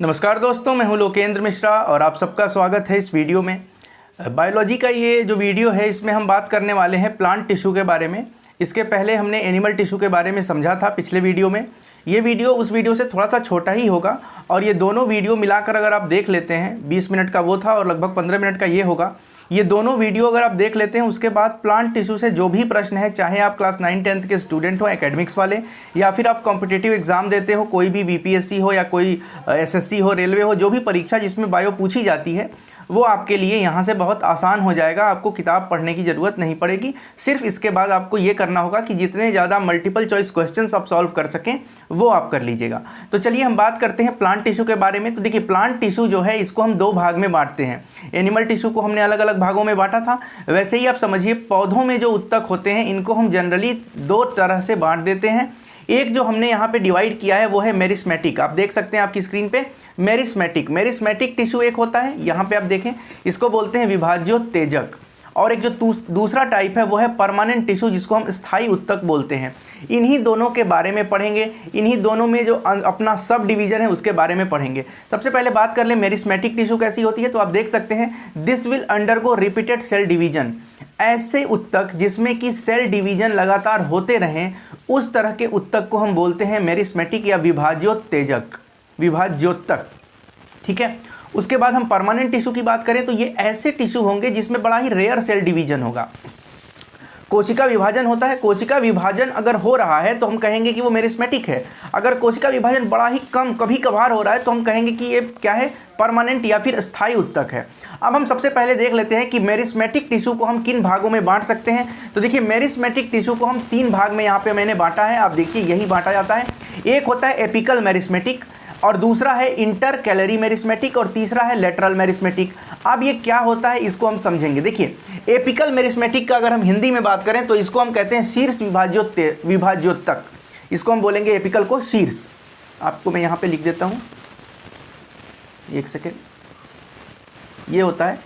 नमस्कार दोस्तों, मैं हूं लोकेंद्र मिश्रा और आप सबका स्वागत है इस वीडियो में। बायोलॉजी का ये जो वीडियो है इसमें हम बात करने वाले हैं प्लांट टिश्यू के बारे में। इसके पहले हमने एनिमल टिश्यू के बारे में समझा था पिछले वीडियो में। ये वीडियो उस वीडियो से थोड़ा सा छोटा ही होगा और ये दोनों वीडियो मिलाकर अगर आप देख लेते हैं, 20 मिनट का वो था और लगभग 15 मिनट का ये होगा। ये दोनों वीडियो अगर आप देख लेते हैं उसके बाद प्लांट टिश्यू से जो भी प्रश्न है, चाहे आप क्लास 9-10 के स्टूडेंट हो एकेडमिक्स वाले, या फिर आप कॉम्पिटिटिव एग्जाम देते हो, कोई भी बीपीएससी हो या कोई एसएससी हो, रेलवे हो, जो भी परीक्षा जिसमें बायो पूछी जाती है वो आपके लिए यहाँ से बहुत आसान हो जाएगा। आपको किताब पढ़ने की ज़रूरत नहीं पड़ेगी। सिर्फ इसके बाद आपको ये करना होगा कि जितने ज़्यादा मल्टीपल चॉइस क्वेश्चंस आप सॉल्व कर सकें वो आप कर लीजिएगा। तो चलिए हम बात करते हैं प्लांट टिश्यू के बारे में। तो देखिए, प्लांट टिश्यू जो है इसको हम दो भाग में बांटते हैं। एनिमल टिश्यू को हमने अलग अलग भागों में बांटा था, वैसे ही आप समझिए पौधों में जो उत्तक होते हैं इनको हम जनरली दो तरह से बांट देते हैं। एक जो हमने यहाँ पे डिवाइड किया है वो है मेरिस्मेटिक। आप देख सकते हैं आपकी स्क्रीन पे मेरिस्मेटिक टिश्यू एक होता है, यहाँ पे आप देखें, इसको बोलते हैं विभाज्योत्तेजक। और एक जो दूसरा टाइप है वो है परमानेंट टिश्यू, जिसको हम स्थायी उत्तक बोलते हैं। इन्हीं दोनों के बारे में पढ़ेंगे, इन्हीं दोनों में जो अपना सब डिवीजन है उसके बारे में पढ़ेंगे। सबसे पहले बात कर ले मेरिस्मेटिक टिश्यू कैसी होती है। तो आप देख सकते हैं, this will undergo repeated cell division. ऐसे उत्तक जिसमें कि सेल डिवीजन लगातार होते रहें, उस तरह के उत्तक को हम बोलते हैं मेरिस्मेटिक या विभाज्योत्तेजक, विभाज्योत्तक। ठीक है। उसके बाद हम परमानेंट टिश्यू की बात करें तो ये ऐसे टिश्यू होंगे जिसमें बड़ा ही रेयर सेल डिवीजन होगा। कोशिका विभाजन होता है, कोशिका विभाजन अगर हो रहा है तो हम कहेंगे कि वो मेरिस्मेटिक है। अगर कोशिका विभाजन बड़ा ही कम कभी कभार हो रहा है तो हम कहेंगे कि ये क्या है, परमानेंट या फिर स्थायी उत्तक है। अब हम सबसे पहले देख लेते हैं कि मेरिस्मेटिक टिश्यू को हम किन भागों में बांट सकते हैं। तो देखिए, मेरिस्मेटिक टिश्यू को हम तीन भाग में यहाँ पे मैंने बांटा है। आप देखिए यही बांटा जाता है। एक होता है एपिकल मेरिस्मेटिक, और दूसरा है इंटर कैलरी मेरिस्मेटिक, और तीसरा है लेटरल मेरिस्मेटिक। अब ये क्या होता है इसको हम समझेंगे। देखिए, एपिकल मेरिस्मेटिक का अगर हम हिंदी में बात करें तो इसको हम कहते हैं शीर्ष विभाज्योत्तक। इसको हम बोलेंगे एपिकल को शीर्ष। आपको मैं यहाँ पे लिख देता हूँ, एक सेकेंड। ये होता है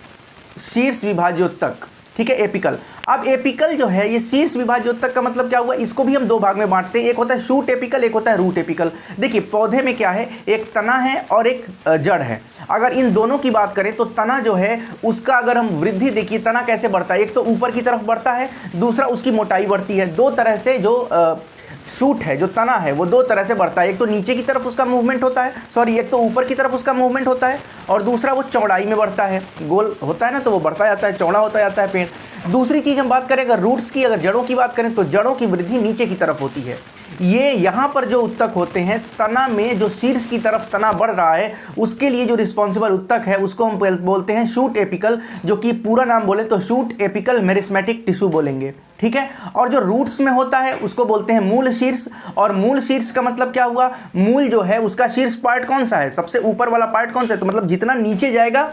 शीर्ष विभाज्योत्तक, ठीक है, एपिकल। अब एपिकल जो है ये शीर्ष विभाज्योत्तक का मतलब क्या हुआ, इसको भी हम दो भाग में बांटते हैं। एक होता है शूट एपिकल, एक होता है रूट एपिकल। देखिए, पौधे में क्या है, एक तना है और एक जड़ है। अगर इन दोनों की बात करें तो तना जो है उसका अगर हम वृद्धि देखिए, तना कैसे बढ़ता है, एक तो ऊपर की तरफ बढ़ता है, दूसरा उसकी मोटाई बढ़ती है। दो तरह से जो शूट है, जो तना है, वो दो तरह से बढ़ता है। एक तो नीचे की तरफ उसका मूवमेंट होता है, एक तो ऊपर की तरफ उसका मूवमेंट होता है, और दूसरा वो चौड़ाई में बढ़ता है। गोल होता है ना, तो वो बढ़ता जाता है, चौड़ा होता जाता है पेड़। दूसरी चीज़ हम बात करें अगर रूट्स की, अगर जड़ों की बात करें तो जड़ों की वृद्धि नीचे की तरफ होती है। ये यहाँ पर जो उत्तक होते हैं, तना में जो शीर्ष की तरफ तना बढ़ रहा है उसके लिए जो रिस्पॉन्सिबल उत्तक है उसको हम बोलते हैं शूट एपिकल, जो कि पूरा नाम बोले तो शूट एपिकल मेरिस्मेटिक टिश्यू बोलेंगे। ठीक है। और जो रूट्स में होता है उसको बोलते हैं मूल शीर्ष। और मूल शीर्ष का मतलब क्या हुआ, मूल जो है उसका शीर्ष पार्ट कौन सा है, सबसे ऊपर वाला पार्ट कौन सा है, तो मतलब जितना नीचे जाएगा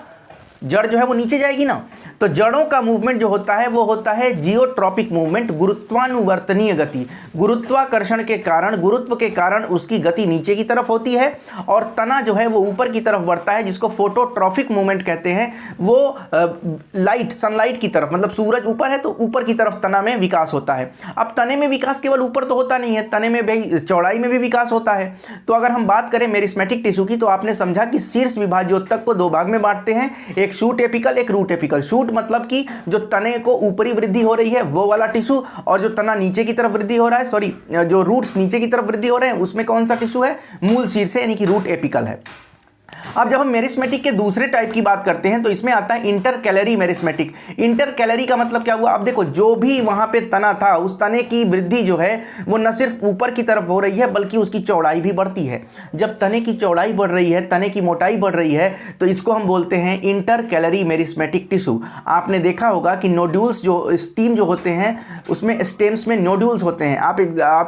जड़ जो है वो नीचे जाएगी ना। तो जड़ों का मूवमेंट जो होता है वो होता है जियोट्रॉपिक मूवमेंट, गुरुत्वानुवर्तनीय गति। गुरुत्वाकर्षण के कारण, गुरुत्व के कारण उसकी गति नीचे की तरफ होती है, और तना जो है वो ऊपर की तरफ बढ़ता है, जिसको फोटोट्रॉपिक मूवमेंट कहते हैं। वो लाइट, सनलाइट की तरफ, मतलब सूरज ऊपर है तो ऊपर की तरफ तना में विकास होता है। अब तने में विकास केवल ऊपर तो होता नहीं है, तने में भी चौड़ाई में भी विकास होता है। तो अगर हम बात करें मेरिस्मेटिक टिश्यू की तो आपने समझा कि शीर्ष विभाज्योत्तक को दो भाग में बांटते हैं, एक शूट एपिकल, एक रूट एपिकल। शूट मतलब कि जो तने को ऊपरी वृद्धि हो रही है वो वाला टिश्यू, और जो तना नीचे की तरफ वृद्धि हो रहा है, जो रूट्स नीचे की तरफ वृद्धि हो रहे हैं उसमें कौन सा टिश्यू है, मूल शीर्ष यानी कि रूट एपिकल है। अब जब हम मेरिस्मेटिक के दूसरे टाइप की बात करते हैं तो इसमें आता है inter calorie meristematic. Inter calorie का मतलब क्या हुआ, अब देखो, जो भी वहां पे तना था उस तने की वृद्धि जो है वो न सिर्फ ऊपर की तरफ हो रही है बल्कि उसकी चौड़ाई भी बढ़ती है। जब तने की चौड़ाई बढ़ रही है, तने की मोटाई बढ़ रही है, तो इसको हम बोलते हैं इंटर कैलरी मेरिस्मेटिक टिश्यू। आपने देखा होगा कि नोड्यूल्स, जो स्टीम जो होते हैं उसमें स्टेम्स में नोड्यूल्स होते हैं। आप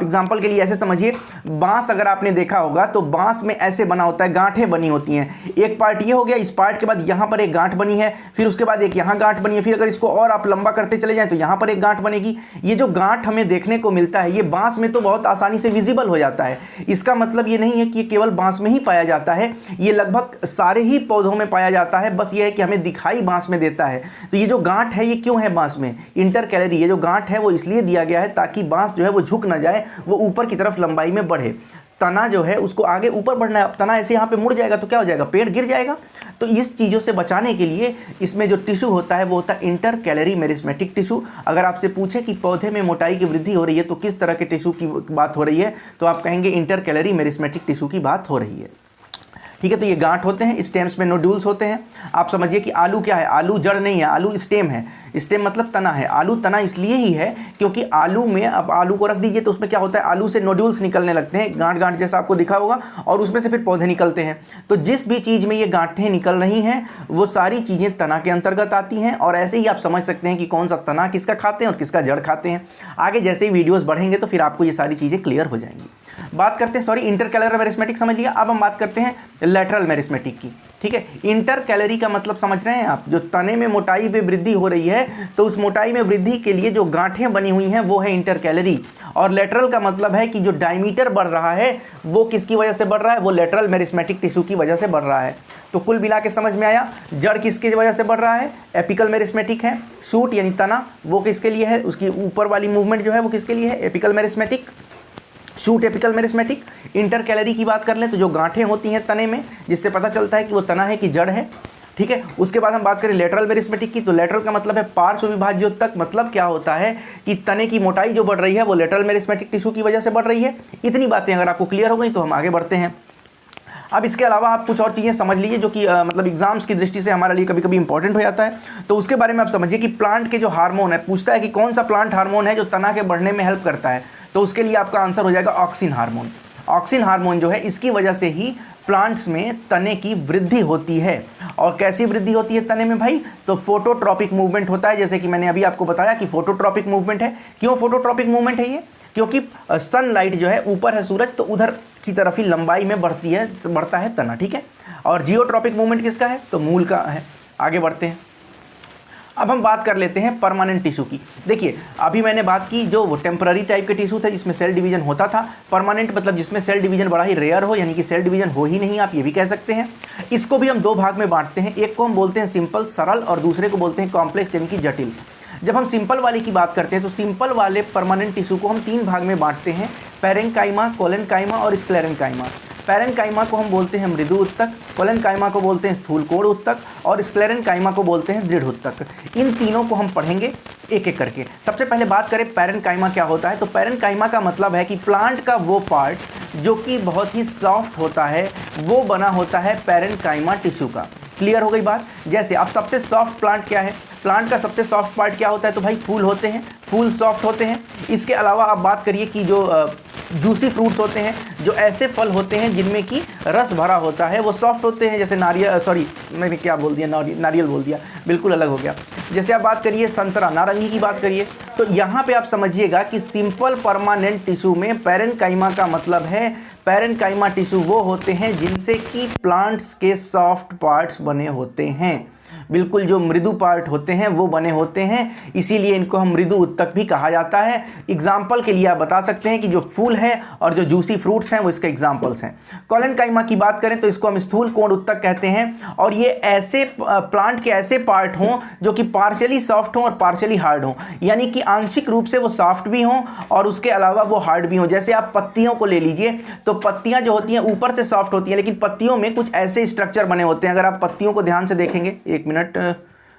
एग्जाम्पल के लिए ऐसे समझिए, बांस अगर आपने देखा होगा तो बांस में ऐसे बना होता है, गांठें बनी होती हैं। एक पार्ट ये हो गया, इस पार्ट के बाद यहां पर एक गांठ बनी है, फिर उसके बाद एक यहां गांठ बनी है, फिर अगर इसको और आप लंबा करते चले जाएं तो यहां पर एक गांठ बनेगी। ये जो गांठ हमें देखने को मिलता है ये बांस में तो बहुत आसानी से विजिबल हो जाता है। इसका मतलब ये नहीं है कि ये केवल बांस में ही पाया जाता है, ये लगभग सारे ही पौधों में पाया जाता है, बस ये है कि हमें दिखाई बांस में देता है। तो ये जो गांठ है ये क्यों है बांस में, इंटर कैलरी, ये जो गांठ है वो इसलिए दिया गया है ताकि बांस जो है वो झुक ना जाए, वो ऊपर की तरफ लंबाई में बढ़े। तना जो है उसको आगे ऊपर बढ़ना है। अब तना ऐसे यहाँ पे मुड़ जाएगा तो क्या हो जाएगा, पेड़ गिर जाएगा। तो इस चीज़ों से बचाने के लिए इसमें जो टिश्यू होता है वो होता है इंटर कैलरी मेरिस्मेटिक टिश्यू। अगर आपसे पूछे कि पौधे में मोटाई की वृद्धि हो रही है तो किस तरह के टिश्यू की बात हो रही है, तो आप कहेंगे इंटर कैलरी मेरिस्मेटिक टिश्यू की बात हो रही है। ठीक है, तो ये गांठ होते हैं, स्टेम्स में नोड्यूल्स होते हैं। आप समझिए कि आलू क्या है, आलू जड़ नहीं है, आलू स्टेम है। स्टेम मतलब तना है। आलू तना इसलिए ही है क्योंकि आलू में, अब आलू को रख दीजिए तो उसमें क्या होता है, आलू से नोड्यूल्स निकलने लगते हैं, गांठ गांठ जैसा आपको दिखा होगा, और उसमें से फिर पौधे निकलते हैं। तो जिस भी चीज़ में ये गांठें निकल रही हैं वो सारी चीज़ें तना के अंतर्गत आती हैं। और ऐसे ही आप समझ सकते हैं कि कौन सा तना किसका खाते हैं और किसका जड़ खाते हैं। आगे जैसे ही वीडियोज़ बढ़ेंगे तो फिर आपको ये सारी चीज़ें क्लियर हो जाएंगी। बात करते हैं, सॉरी, इंटर कैलरी मेरिस्मेटिक समझ लिया। अब हम बात करते हैं लैटरल मेरिस्मेटिक की। ठीक है, इंटर कैलरी का मतलब समझ रहे हैं आप, जो तने में मोटाई में वृद्धि हो रही है तो उस मोटाई में वृद्धि के लिए जो गांठें बनी हुई हैं वो है इंटर कैलरी। और लेटरल का मतलब है कि जो डायमीटर बढ़ रहा है वो किसकी वजह से बढ़ रहा है, वो लेटरल मेरिस्मेटिक टिश्यू की वजह से बढ़ रहा है। तो कुल मिला के समझ में आया, जड़ किसकी वजह से बढ़ रहा है, एपिकल मेरिस्मेटिक है। शूट यानी तना वो किसके लिए है, उसकी ऊपर वाली मूवमेंट जो है वो किसके लिए है, apical meristematic. Shoot apical meristematic. Inter calorie की बात कर लें तो जो गांठें होती हैं तने में, जिससे पता चलता है कि वो तना है कि जड़ है। ठीक है, उसके बाद हम बात करें लेटरल मेरिस्मेटिक की, तो लेटरल का मतलब है पार्श्व विभाज्योतक। मतलब क्या होता है कि तने की मोटाई जो बढ़ रही है वो लेटरल मेरिस्मेटिक टिश्यू की वजह से बढ़ रही है। इतनी बातें अगर आपको क्लियर हो गई तो हम आगे बढ़ते हैं। अब इसके अलावा आप कुछ और चीज़ें समझ लीजिए जो कि मतलब एग्जाम्स की दृष्टि से हमारे लिए कभी कभी इंपॉर्टेंट हो जाता है। तो उसके बारे में आप समझिए कि प्लांट के जो हार्मोन है, पूछता है कि कौन सा प्लांट हार्मोन है जो तना के बढ़ने में हेल्प करता है, तो उसके लिए आपका आंसर हो जाएगा ऑक्सिन हार्मोन। ऑक्सिन हार्मोन जो है इसकी वजह से ही प्लांट्स में तने की वृद्धि होती है। और कैसी वृद्धि होती है तने में भाई, तो फोटोट्रॉपिक मूवमेंट होता है। जैसे कि मैंने अभी आपको बताया कि फोटोट्रॉपिक मूवमेंट है। क्यों फोटोट्रॉपिक मूवमेंट है ये, क्योंकि सनलाइट जो है ऊपर है सूरज, तो उधर की तरफ ही लंबाई में बढ़ता है तना। ठीक है, और जियोट्रॉपिक मूवमेंट किसका है, तो मूल का है। आगे बढ़ते हैं। अब हम बात कर लेते हैं परमानेंट टिश्यू की। देखिए अभी मैंने बात की जो वो टेम्पररी टाइप के टिश्यू थे जिसमें सेल डिवीजन होता था। परमानेंट मतलब जिसमें सेल डिवीजन बड़ा ही रेयर हो, यानी कि सेल डिवीजन हो ही नहीं, आप ये भी कह सकते हैं। इसको भी हम दो भाग में बांटते हैं, एक को हम बोलते हैं सिंपल सरल और दूसरे को बोलते हैं कॉम्प्लेक्स यानी कि जटिल। जब हम सिंपल वाले की बात करते हैं तो सिंपल वाले परमानेंट टिश्यू को हम तीन भाग में बांटते हैं, पैरेन्काइमा, कोलेनकाइमा और स्क्लेरेन्काइमा। पैरेन्काइमा को हम बोलते हैं मृदु उत्तक, कोलेनकाइमा को बोलते हैं स्थूल कोण उत्तक और स्क्लेरेन्काइमा को बोलते हैं दृढ़ उत्तक। इन तीनों को हम पढ़ेंगे एक एक करके। सबसे पहले बात करें पैरेन्काइमा क्या होता है, तो पैरेन्काइमा का मतलब है कि प्लांट का वो पार्ट जो कि बहुत ही सॉफ्ट होता है वो बना होता है पैरेन्काइमा टिश्यू का। क्लियर हो गई बात। जैसे अब सबसे सॉफ्ट प्लांट क्या है, प्लांट का सबसे सॉफ्ट पार्ट क्या होता है, तो भाई फूल होते हैं, फूल सॉफ्ट होते हैं। इसके अलावा आप बात करिए कि जो जूसी फ्रूट्स होते हैं, जो ऐसे फल होते हैं जिनमें कि रस भरा होता है, वो सॉफ्ट होते हैं। जैसे नारियल, सॉरी मैंने क्या बोल दिया, नारियल बोल दिया, बिल्कुल अलग हो गया। जैसे आप बात करिए संतरा, नारंगी की बात करिए, तो यहाँ पे आप समझिएगा कि सिंपल परमानेंट टिश्यू में पैरेन्काइमा का मतलब है, पैरेन्काइमा टिश्यू वो होते हैं जिनसे कि प्लांट्स के सॉफ्ट पार्ट्स बने होते हैं, बिल्कुल जो मृदु पार्ट होते हैं वो बने होते हैं, इसीलिए इनको हम मृदु उत्तक भी कहा जाता है। एग्जाम्पल के लिए आप बता सकते हैं कि जो फूल है और जो जूसी फ्रूट्स हैं वो इसके एग्जाम्पल्स हैं। कोलेनकाइमा की बात करें तो इसको हम स्थूल कोण उत्तक कहते हैं, और ये ऐसे प्लांट के ऐसे पार्ट हों जो कि पार्शियली सॉफ्ट हों और पार्शियली हार्ड हों, यानी कि आंशिक रूप से वो सॉफ्ट भी हों और उसके अलावा वो हार्ड भी हों। जैसे आप पत्तियों को ले लीजिए, तो पत्तियां जो होती हैं ऊपर से सॉफ्ट होती हैं, लेकिन पत्तियों में कुछ ऐसे स्ट्रक्चर बने होते हैं। अगर आप पत्तियों को ध्यान से देखेंगे, एक मिनट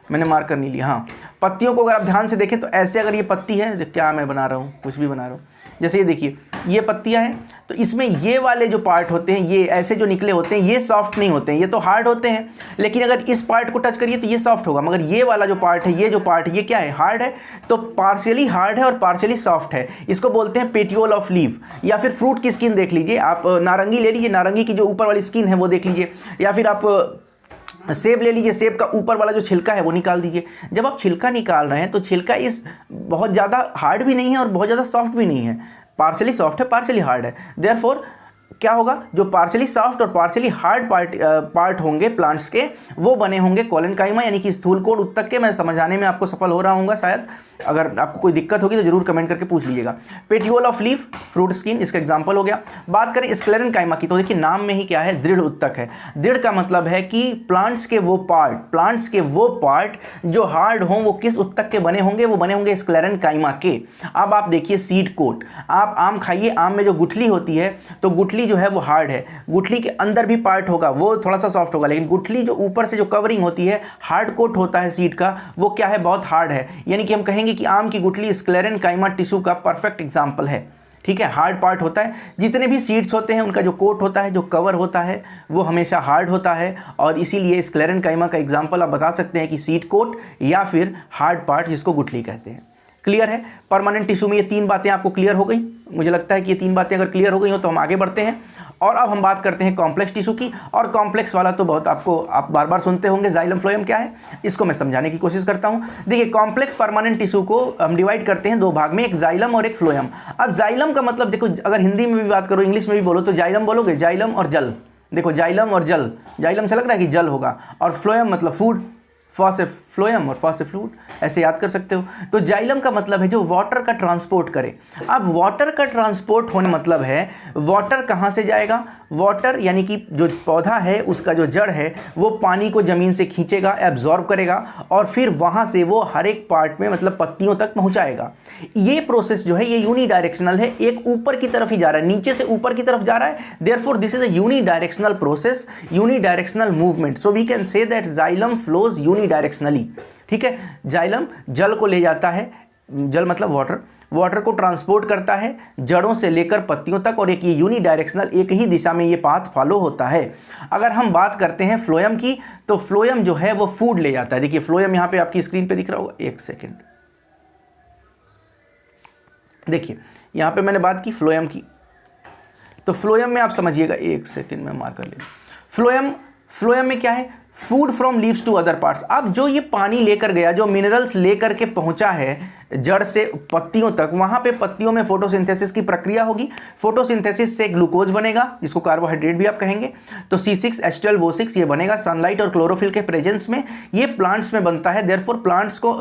मैंने मार्क कर नहीं लिया, हाँ, पत्तियों को अगर आप ध्यान से देखें तो ऐसे, अगर ये पत्ती है, तो क्या मैं बना रहा हूँ, कुछ भी बना रहा हूँ, जैसे ये देखिए ये पत्तियाँ हैं, तो इसमें ये वाले जो पार्ट होते हैं, ये ऐसे जो निकले होते हैं, ये सॉफ्ट नहीं होते हैं, ये तो हार्ड होते हैं। लेकिन अगर इस पार्ट को टच करिए तो ये सॉफ्ट होगा, मगर ये वाला जो पार्ट है, ये जो पार्ट है, ये क्या है, हार्ड है। तो पार्शियली हार्ड है और पार्शियली सॉफ्ट है, इसको बोलते हैं पेटियोल ऑफ लीफ। या फिर फ्रूट की स्किन देख लीजिए आप, नारंगी ले लीजिए, नारंगी की जो ऊपर वाली स्किन है वो देख लीजिए, या फिर आप सेब ले लीजिए, सेब का ऊपर वाला जो छिलका है वो निकाल दीजिए। जब आप छिलका निकाल रहे हैं तो छिलका इस बहुत ज़्यादा हार्ड भी नहीं है और बहुत ज़्यादा सॉफ्ट भी नहीं है, पार्शियली सॉफ्ट है, पार्शियली हार्ड है। देयरफॉर क्या होगा, जो पार्शियली सॉफ्ट और पार्शियली हार्ड पार्ट होंगे प्लांट्स के, वो बने होंगे कोलेनकाइमा यानी कि स्थूल कोण उत्तक के। मैं समझाने में आपको सफल हो रहा हूँ शायद, अगर आपको कोई दिक्कत होगी तो जरूर कमेंट करके पूछ लीजिएगा। Petiole of leaf, fruit skin, इसका एग्जांपल हो गया। बात करें स्क्लेरेन्काइमा की, तो देखिए नाम में ही क्या है, दृढ़ उत्तक है। दृढ़ का मतलब है कि प्लांट्स के वो पार्ट जो हार्ड हों वो किस उत्तक के बने होंगे, वो बने होंगे स्क्लेरेन्काइमा के। अब आप देखिए सीड कोट, आप आम खाइए, आम में जो गुठली होती है, तो गुठली गुठली जो है वो हार्ड है, गुठली के अंदर भी पार्ट होगा वो थोड़ा सा सॉफ्ट होगा, लेकिन गुठली जो ऊपर से जो कवरिंग होती है, हार्ड कोट होता है सीड का, वो क्या है, बहुत हार्ड है। यानी कि हम कहेंगे कि आम की गुठली स्क्लेरेनकाइमा टिश्यू का परफेक्ट एग्जाम्पल है। ठीक है, हार्ड पार्ट होता है, जितने भी सीड्स होते हैं उनका जो कोट होता है, जो कवर होता है, वो हमेशा हार्ड होता है, और इसीलिए स्क्लेरेनकाइमा का एग्जाम्पल आप बता सकते हैं कि सीड कोट या फिर हार्ड पार्ट जिसको गुठली कहते हैं। क्लियर है? परमानेंट टिश्यू में ये 3 बातें आपको क्लियर हो गई। मुझे लगता है कि ये 3 बातें अगर क्लियर हो गई हो तो हम आगे बढ़ते हैं, और अब हम बात करते हैं कॉम्प्लेक्स टिश्यू की। और कॉम्प्लेक्स वाला तो बहुत आप बार बार सुनते होंगे, जाइलम फ्लोएम क्या है, इसको मैं समझाने की कोशिश करता हूं। देखिए, कॉम्प्लेक्स परमानेंट टिश्यू को हम डिवाइड करते हैं 2 भाग में, एक जाइलम और एक फ्लोएम। अब जाइलम का मतलब देखो, अगर हिंदी में भी बात करो, इंग्लिश में भी बोलो तो जाइलम बोलोगे, जाइलम और जल। देखो, जाइलम और जल, जाइलम से लग रहा है कि जल होगा, और फ्लोएम मतलब फूड, फॉस ए फ्लोएम और फॉस ए फ्लूड, ऐसे याद कर सकते हो। तो जाइलम का मतलब है जो वाटर का ट्रांसपोर्ट करे। अब वाटर का ट्रांसपोर्ट होने मतलब है वाटर कहाँ से जाएगा, वाटर यानी कि जो पौधा है उसका जो जड़ है वो पानी को ज़मीन से खींचेगा, एब्जॉर्ब करेगा, और फिर वहाँ से वो हर एक पार्ट में मतलब पत्तियों तक पहुँचाएगा। ये प्रोसेस जो है ये यूनिडायरेक्शनल है, एक ऊपर की तरफ ही जा रहा है, नीचे से ऊपर की तरफ जा रहा है। Therefore this is a unidirectional process, unidirectional movement. So we can say that xylem flows unidirectionally. ठीक है, जाइलम जल को ले जाता है, जल मतलब वाटर, वाटर को ट्रांसपोर्ट करता है जड़ों से लेकर पत्तियों तक, और एक ये यूनिडायरेक्शनल, एक ही दिशा में ये पाथ फॉलो होता है। अगर हम बात करते हैं फ्लोएम की, तो फ्लोएम जो है वो फूड ले जाता है। देखिए, फ्लोएम यहाँ पे आपकी स्क्रीन पे दिख रहा होगा, एक सेकेंड, देखिए यहाँ पे मैंने बात की फ्लोएम की, तो फ्लोएम में आप समझिएगा, एक सेकेंड में मार्कर ले, फ्लोएम में क्या है, food from leaves to other parts. अब जो ये पानी लेकर गया, जो मिनरल्स लेकर के पहुंचा है जड़ से पत्तियों तक, वहां पे पत्तियों में फोटोसिंथेसिस की प्रक्रिया होगी, फोटोसिंथेसिस से ग्लूकोज बनेगा जिसको कार्बोहाइड्रेट भी आप कहेंगे, तो C6H12O6 ये बनेगा सनलाइट और क्लोरोफिल के प्रेजेंस में, ये प्लांट्स में बनता है। देयरफॉर प्लांट्स को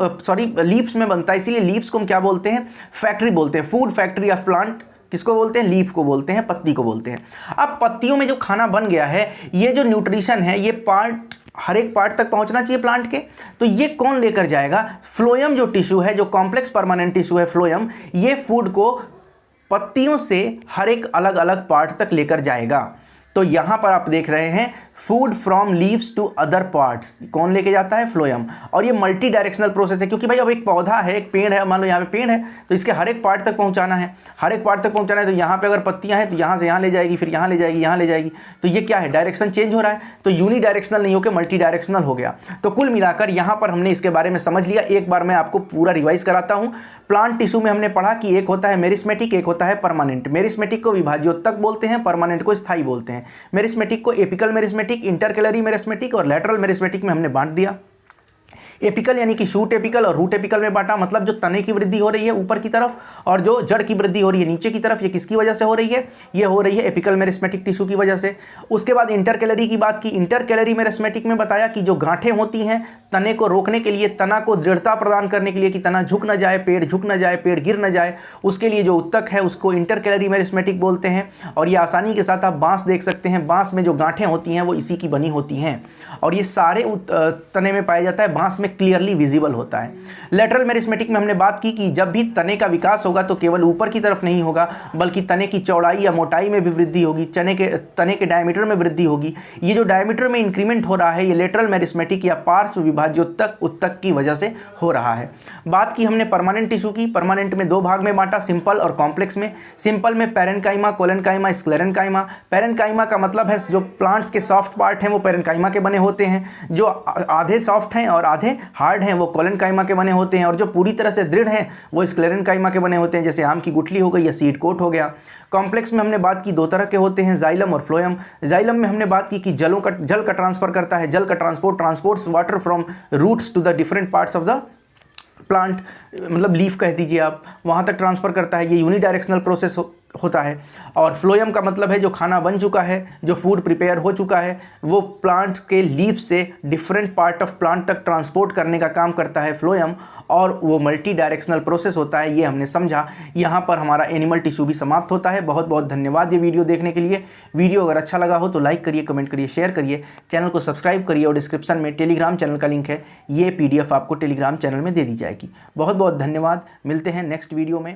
लीव्स में बनता है, इसीलिए लीव्स को हम क्या बोलते हैं, फैक्ट्री बोलते हैं, फूड फैक्ट्री ऑफ प्लांट। किसको बोलते हैं, लीफ को बोलते हैं, पत्ती को बोलते हैं। अब पत्तियों में जो खाना बन गया है, ये जो न्यूट्रिशन है, ये पार्ट हर एक पार्ट तक पहुंचना चाहिए प्लांट के, तो ये कौन लेकर जाएगा, फ्लोएम जो टिश्यू है, जो कॉम्प्लेक्स परमानेंट टिश्यू है फ्लोएम, ये फूड को पत्तियों से हर एक अलग अलग पार्ट तक लेकर जाएगा। तो यहां पर आप देख रहे हैं food from leaves to other parts, कौन लेके जाता है, फ्लोएम। और ये मल्टी डायरेक्शनल प्रोसेस है, क्योंकि भाई अब एक पौधा है, एक पेड़ है, मान लो यहाँ पे पेड़ है, तो इसके हर एक पार्ट तक पहुँचाना है, हर एक पार्ट तक पहुँचाना है। तो यहाँ पे अगर पत्तियाँ हैं तो यहाँ से यहाँ ले जाएगी, फिर यहाँ ले जाएगी, यहाँ ले जाएगी, तो ये क्या है, डायरेक्शन चेंज हो रहा है, तो यूनी डायरेक्शनल नहीं होकर मल्टी डायरेक्शनल हो गया। तो कुल मिलाकर यहाँ पर हमने इसके बारे में समझ लिया। एक बार मैं आपको पूरा रिवाइज कराता हूँ। प्लांट टिश्यू में हमने पढ़ा कि एक होता है मेरिस्मेटिक, एक होता है परमानेंट। मेरिस्मेटिक को विभाज्योतक बोलते हैं, परमानेंट को स्थायी बोलते हैं। मेरिस्मेटिक को एपिकल मेरिस्मेटिक, इंटरकैलरी मेरिस्मेटिक और लेटरल मेरिस्मेटिक में हमने बांट दिया। एपिकल यानी कि शूट एपिकल और रूट एपिकल में बांटा, मतलब जो तने की वृद्धि हो रही है ऊपर की तरफ और जो जड़ की वृद्धि हो रही है नीचे की तरफ, ये किसकी वजह से हो रही है, ये हो रही है एपिकल मेरिस्मेटिक टिश्यू की वजह से। उसके बाद इंटरकैलरी की बात की। इंटरकैलरी मेरिस्मेटिक में बताया कि जो गांठें होती हैं तने को रोकने के लिए, तना को दृढ़ता प्रदान करने के लिए कि तना झुक न जाए, पेड़ झुक न जाए, पेड़ गिर न जाए, उसके लिए जो उत्तक है उसको इंटरकैलरी मेरिस्मेटिक बोलते हैं। और ये आसानी के साथ आप बांस देख सकते हैं, बांस में जो गांठें होती हैं वो इसी की बनी होती हैं, और ये सारे तने में पाया जाता है, बांस में क्लियरली विजिबल होता है। लेटरल मेरिस्मेटिक में हमने बात की कि जब भी तने का विकास होगा तो केवल ऊपर की तरफ नहीं होगा, बल्कि तने की चौड़ाई या मोटाई में भी वृद्धि होगी, तने के डायमीटर में वृद्धि होगी। ये जो डायमीटर में इंक्रीमेंट हो रहा है, ये लेटरल मेरिस्मेटिक या पार्श्व विभाज्योत्तक उत्तक की वजह से हो रहा है। बात की हमने परमानेंट टिश्यू की। परमानेंट में दो भाग में बांटा, सिंपल और कॉम्प्लेक्स में। सिंपल में पेरेन्काइमा, कोलेनकाइमा, स्क्लेरेनकाइमा। पेरेन्काइमा का मतलब है जो प्लांट्स के सॉफ्ट पार्ट हैं वो पेरेन्काइमा के बने होते हैं, जो आधे सॉफ्ट हैं और आधे हार्ड हैं वो कोलेनकाइमा के बने होते हैं, और जो पूरी तरह से दृढ़ हैं वो स्क्लेरेनकाइमा के बने होते हैं, जैसे आम की गुठली हो गई या सीड कोट हो गया। कॉम्प्लेक्स में हमने बात की दो तरह के होते हैं, जाइलम और फ्लोएम। जाइलम में हमने बात की कि जल का ट्रांसफर करता है, जल का transports water from roots to the different parts of the plant, मतलब लीफ कह दीजिए आप, वहाँ तक ट्रांसफ़र करता है, ये यूनिडायरेक्शनल प्रोसेस होता है। और फ्लोएम का मतलब है जो खाना बन चुका है, जो फूड प्रिपेयर हो चुका है, वो प्लांट के लीफ से डिफरेंट पार्ट ऑफ प्लांट तक ट्रांसपोर्ट करने का काम करता है फ्लोएम, और वो मल्टी डायरेक्शनल प्रोसेस होता है, ये हमने समझा। यहाँ पर हमारा एनिमल टिश्यू भी समाप्त होता है। बहुत बहुत धन्यवाद ये वीडियो देखने के लिए। वीडियो अगर अच्छा लगा हो तो लाइक करिए, कमेंट करिए, शेयर करिए, चैनल को सब्सक्राइब करिए, और डिस्क्रिप्शन में टेलीग्राम चैनल का लिंक है, ये PDF आपको टेलीग्राम चैनल में दे दी जाएगी। बहुत बहुत धन्यवाद, मिलते हैं नेक्स्ट वीडियो में।